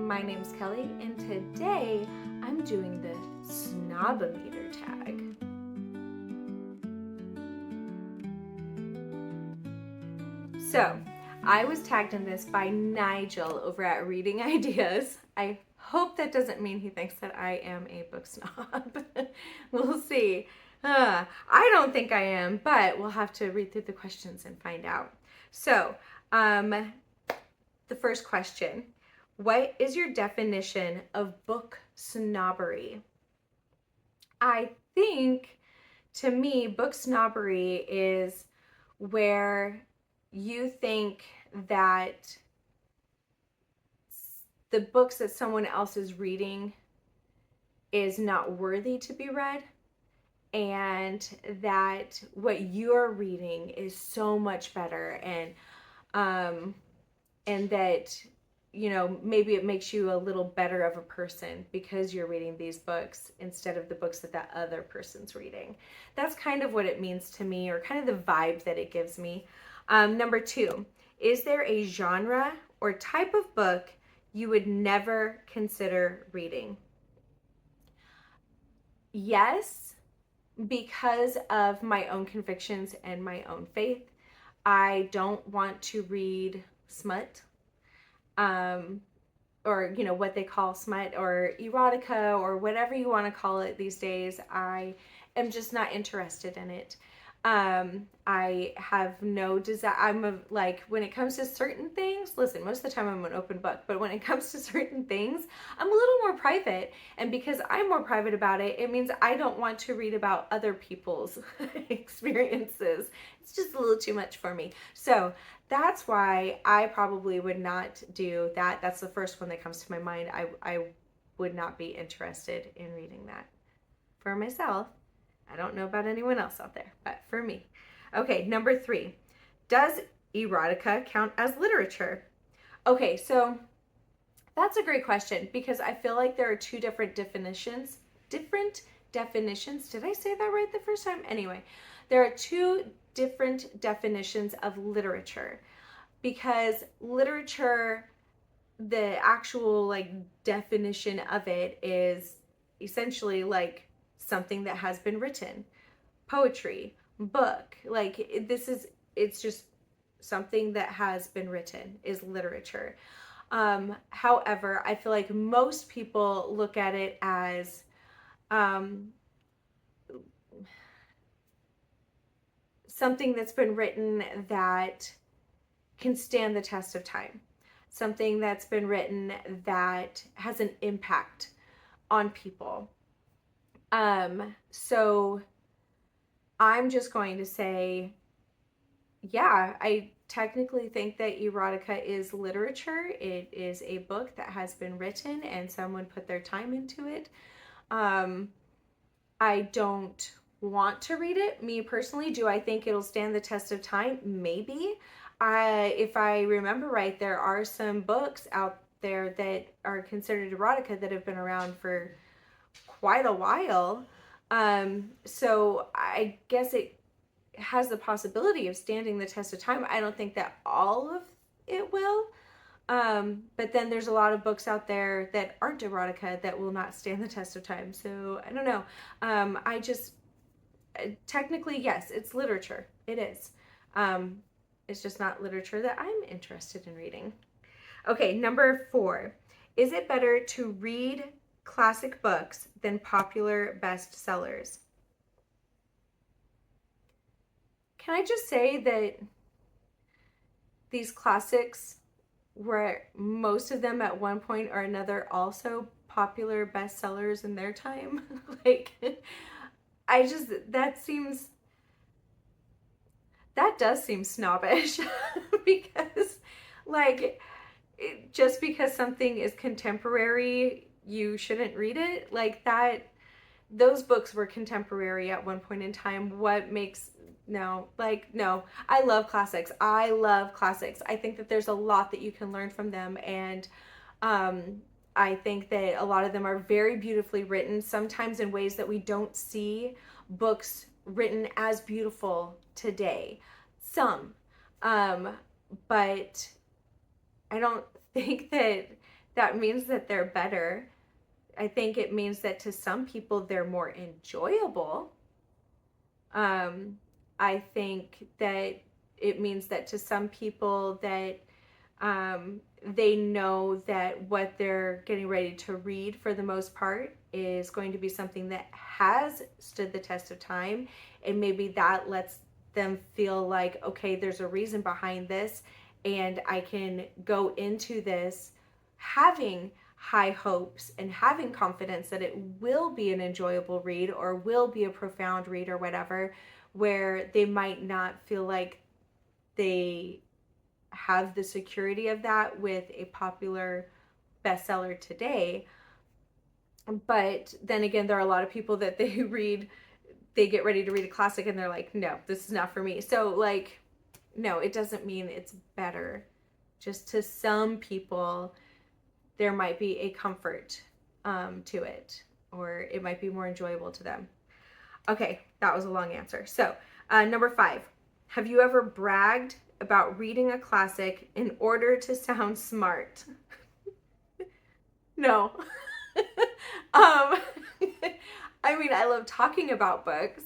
My name's Kelly, and today I'm doing the Snob-O-Meter Tag. So, I was tagged in this by Nigel over at Reading Ideas. I hope that doesn't mean he thinks that I am a book snob. We'll see. I don't think I am, but we'll have to read through the questions and find out. So, the first question. What is your definition of book snobbery? I think, to me, book snobbery is where you think that the books that someone else is reading is not worthy to be read, and that what you're reading is so much better, and that maybe it makes you a little better of a person because you're reading these books instead of the books that that other person's reading. That's kind of what it means to me, or kind of the vibe that it gives me. Number 2, is there a genre or type of book you would never consider reading? Yes, because of my own convictions and my own faith. I don't want to read smut. Or what they call smut or erotica or whatever you want to call it these days. I am just not interested in it. I have no desire. When it comes to certain things, listen, most of the time I'm an open book, but when it comes to certain things, I'm a little more private. And because I'm more private about it, it means I don't want to read about other people's experiences. It's just a little too much for me. So that's why I probably would not do that. That's the first one that comes to my mind. I would not be interested in reading that for myself. I don't know about anyone else out there, but for me. Okay, number 3. Does erotica count as literature? Okay, so that's a great question because I feel like there are two different definitions. Did I say that right the first time? Anyway, there are two different definitions of literature, because literature, the actual definition of it is essentially something that has been written. Poetry, book, it's just something that has been written is literature. However, I feel like most people look at it as something that's been written that can stand the test of time. Something that's been written that has an impact on people. So I'm just going to say, yeah, I technically think that erotica is literature. It is a book that has been written and someone put their time into it. I don't want to read it, me personally. Do I think it'll stand the test of time? Maybe. If I remember right, there are some books out there that are considered erotica that have been around for quite a while. So I guess it has the possibility of standing the test of time. I don't think that all of it will. But then there's a lot of books out there that aren't erotica that will not stand the test of time. So I don't know. Technically, yes, it's literature. It is. It's just not literature that I'm interested in reading. Okay, number 4. Is it better to read classic books than popular bestsellers? Can I just say that these classics were, most of them at one point or another, also popular bestsellers in their time? That does seem snobbish because just because something is contemporary, you shouldn't read it. Those books were contemporary at one point in time. No, I love classics. I think that there's a lot that you can learn from them, and I think that a lot of them are very beautifully written, sometimes in ways that we don't see books written as beautiful today. Some, but I don't think that that means that they're better. I think it means that to some people they're more enjoyable. I think that it means that to some people that they know that what they're getting ready to read for the most part is going to be something that has stood the test of time, and maybe that lets them feel like, okay, there's a reason behind this, and I can go into this having high hopes and having confidence that it will be an enjoyable read or will be a profound read or whatever, where they might not feel like they have the security of that with a popular bestseller today. But then again, there are a lot of people that they get ready to read a classic and they're like, no, this is not for me. So like, no, it doesn't mean it's better. Just to some people, there might be a comfort to it, or it might be more enjoyable to them. Okay, that was a long answer. So number 5, have you ever bragged about reading a classic in order to sound smart? No. um, I mean, I love talking about books.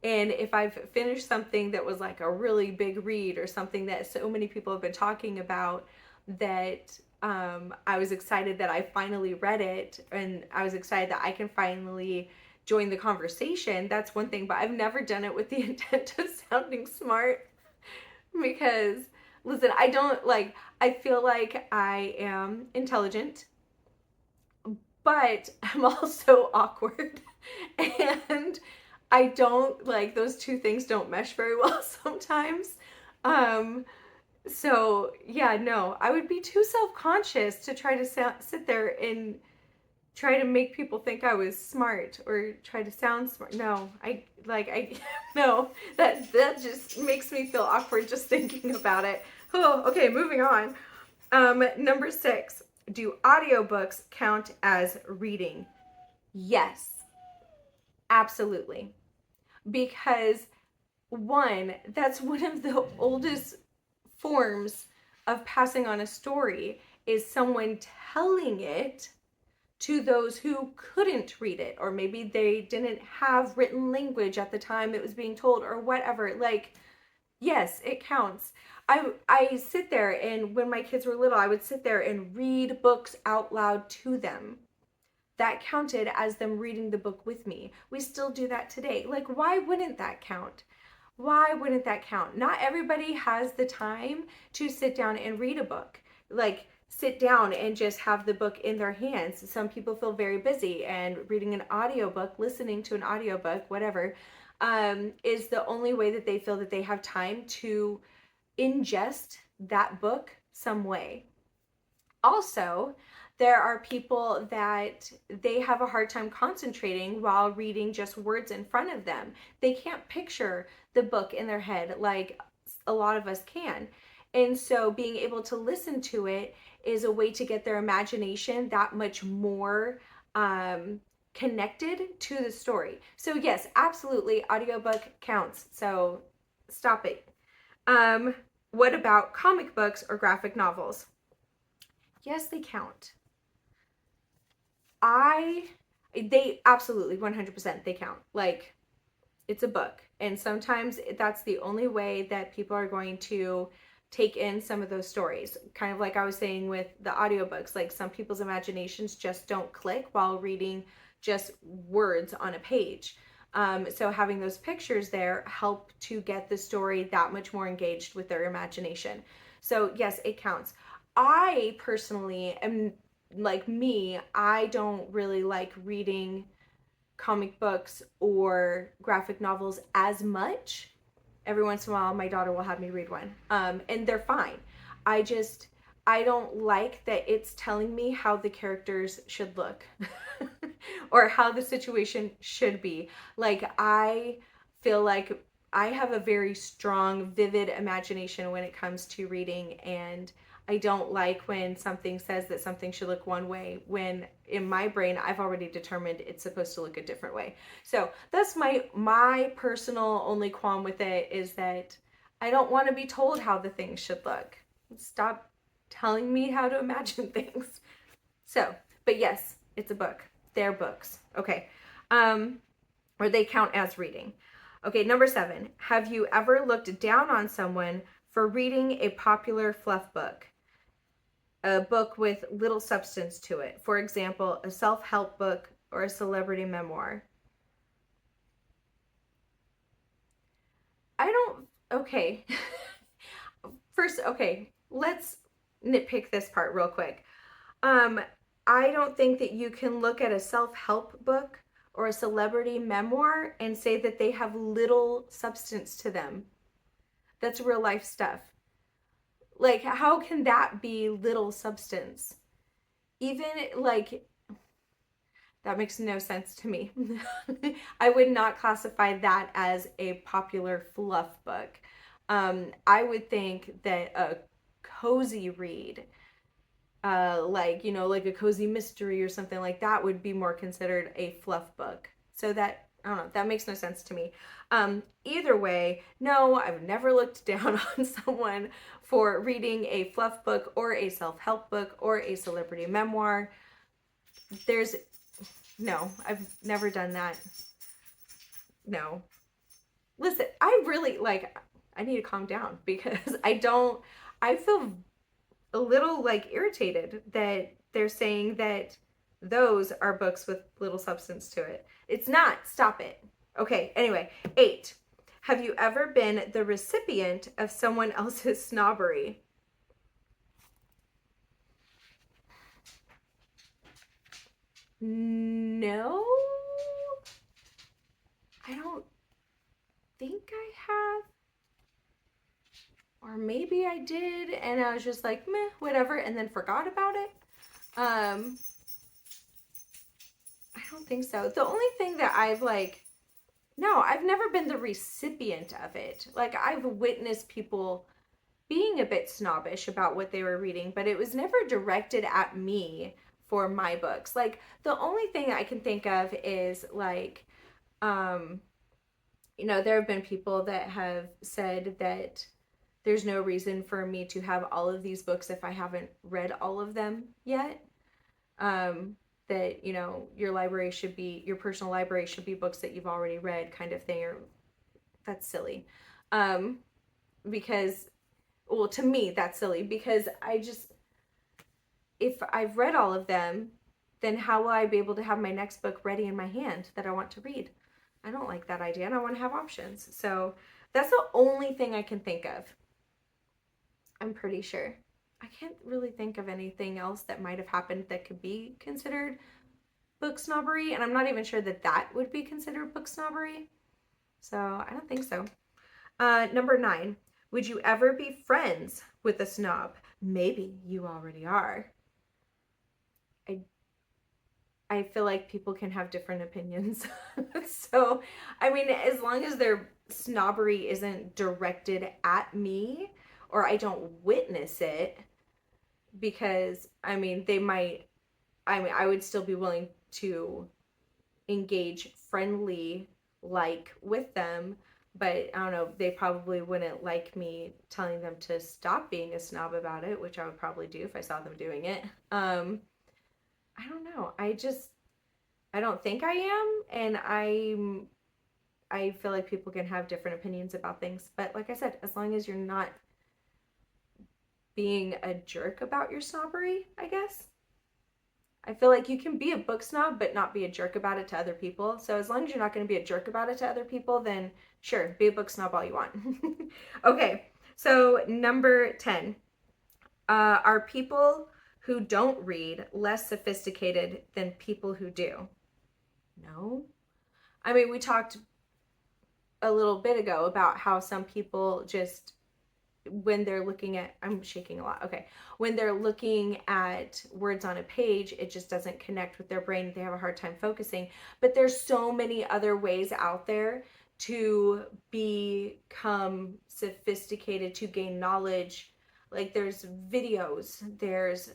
And if I've finished something that was like a really big read or something that so many people have been talking about, that I was excited that I finally read it, and I was excited that I can finally join the conversation, that's one thing. But I've never done it with the intent of sounding smart, because listen, I feel like I am intelligent, but I'm also awkward. And I don't like, those two things don't mesh very well sometimes. Um, so yeah, no, I would be too self-conscious to try to sit there and try to make people think I was smart or try to sound smart. No, no, that just makes me feel awkward just thinking about it. Oh, okay, moving on. Number 6, do audiobooks count as reading? Yes, absolutely. Because one, that's one of the oldest forms of passing on a story, is someone telling it to those who couldn't read it, or maybe they didn't have written language at the time it was being told or whatever. Like, yes, it counts. I sit there, and when my kids were little, I would sit there and read books out loud to them. That counted as them reading the book with me. We still do that today. Like, why wouldn't that count? Why wouldn't that count? Not everybody has the time to sit down and read a book. Like, sit down and just have the book in their hands. Some people feel very busy, and reading an audiobook, listening to an audiobook, whatever, is the only way that they feel that they have time to ingest that book some way. Also, there are people that they have a hard time concentrating while reading just words in front of them. They can't picture the book in their head like a lot of us can. And so being able to listen to it is a way to get their imagination that much more connected to the story. So yes, absolutely, audiobook counts. So stop it. What about comic books or graphic novels? Yes, they count. They absolutely 100% they count. Like, it's a book, and sometimes that's the only way that people are going to take in some of those stories. Kind of like I was saying with the audiobooks, like some people's imaginations just don't click while reading just words on a page. So having those pictures there help to get the story that much more engaged with their imagination. So yes, it counts. I personally am, like me, I don't really like reading comic books or graphic novels as much. Every once in a while, my daughter will have me read one, and they're fine. I don't like that it's telling me how the characters should look or how the situation should be. Like, I feel like I have a very strong, vivid imagination when it comes to reading, and I don't like when something says that something should look one way when in my brain I've already determined it's supposed to look a different way. So that's my personal only qualm with it, is that I don't want to be told how the things should look. Stop telling me how to imagine things. So, but yes, it's a book. They're books. Okay. Um, or they count as reading. Okay, number 7. Have you ever looked down on someone for reading a popular fluff book? A book with little substance to it. For example, a self-help book or a celebrity memoir. I don't, okay. First, okay, let's nitpick this part real quick. Um, I don't think that you can look at a self-help book or a celebrity memoir and say that they have little substance to them. That's real life stuff. Like, how can that be little substance? Even like, that makes no sense to me. I would not classify that as a popular fluff book. I would think that a cozy read, like, like a cozy mystery or something like that, would be more considered a fluff book. So that, I don't know, that makes no sense to me. Either way, no, I've never looked down on someone for reading a fluff book or a self-help book or a celebrity memoir. There's, no, I've never done that. No. Listen, I really, like, I need to calm down because I feel a little like irritated that they're saying that those are books with little substance to it. It's not. Stop it. Okay, anyway, 8. Have you ever been the recipient of someone else's snobbery? No, I don't think I have. Or maybe I did and I was just like, meh, whatever, and then forgot about it. I don't think so. The only thing that no, I've never been the recipient of it. Like, I've witnessed people being a bit snobbish about what they were reading, but it was never directed at me for my books. Like, the only thing I can think of is like, um, there have been people that have said that there's no reason for me to have all of these books if I haven't read all of them yet. That, your personal library should be books that you've already read, kind of thing. Or that's silly. Um, because, well, to me, that's silly because if I've read all of them, then how will I be able to have my next book ready in my hand that I want to read? I don't like that idea and I want to have options. So that's the only thing I can think of. I'm pretty sure. I can't really think of anything else that might have happened that could be considered book snobbery, and I'm not even sure that that would be considered book snobbery. So I don't think so. Number 9, would you ever be friends with a snob? Maybe you already are. I feel like people can have different opinions. So, I mean, as long as their snobbery isn't directed at me or I don't witness it, because I mean, I would still be willing to engage friendly like with them, but I don't know, they probably wouldn't like me telling them to stop being a snob about it, which I would probably do if I saw them doing it. I don't know. I don't think I am, and I feel like people can have different opinions about things, but like I said, as long as you're not being a jerk about your snobbery, I guess. I feel like you can be a book snob but not be a jerk about it to other people. So as long as you're not going to be a jerk about it to other people, then sure, be a book snob all you want. Okay, so number 10. Are people who don't read less sophisticated than people who do? No. I mean, we talked a little bit ago about how some people just, when they're looking at, I'm shaking a lot. Okay. When they're looking at words on a page, it just doesn't connect with their brain. They have a hard time focusing. But there's so many other ways out there to become sophisticated, to gain knowledge. Like, there's videos, there's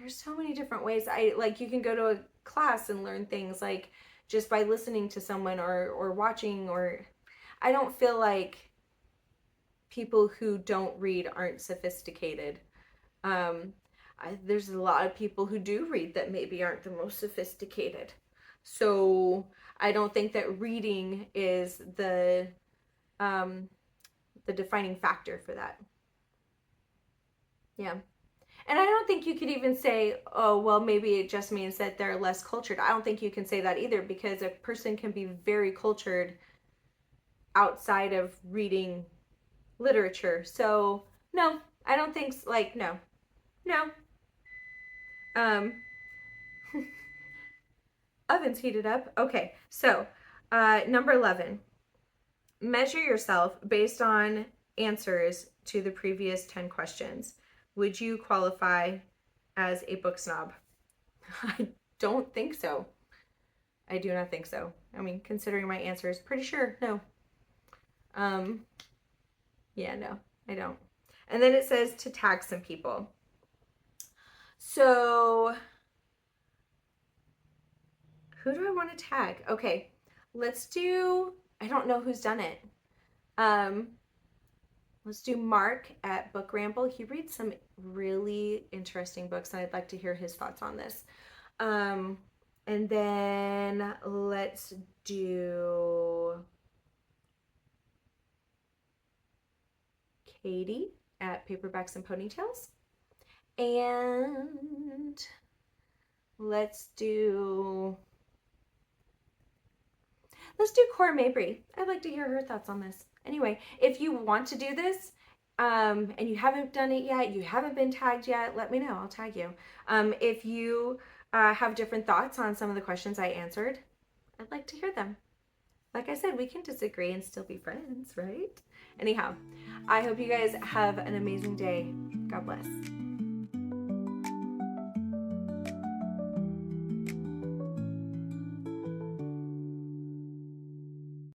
so many different ways. You can go to a class and learn things, like, just by listening to someone or watching. Or I don't feel like people who don't read aren't sophisticated. Um, There's a lot of people who do read that maybe aren't the most sophisticated. So I don't think that reading is um, the defining factor for that. Yeah. And I don't think you could even say, oh, well, maybe it just means that they're less cultured. I don't think you can say that either, because a person can be very cultured outside of reading literature. So, no, I don't think, like, no, no. Um, Oven's heated up. Okay, so number 11, measure yourself based on answers to the previous 10 questions. Would you qualify as a book snob? I don't think so. I do not think so. I mean, considering my answers, pretty sure no. Um, yeah, no, I don't. And then it says to tag some people. So, who do I want to tag? Okay, let's do, I don't know who's done it. Um, let's do Mark at Book Ramble. He reads some really interesting books, and I'd like to hear his thoughts on this. And then let's do Katie at Paperbacks and Ponytails. And let's do Cora Mabry. I'd like to hear her thoughts on this. Anyway, if you want to do this, and you haven't done it yet, you haven't been tagged yet, let me know. I'll tag you. If you have different thoughts on some of the questions I answered, I'd like to hear them. Like I said, we can disagree and still be friends, right? Anyhow, I hope you guys have an amazing day. God bless.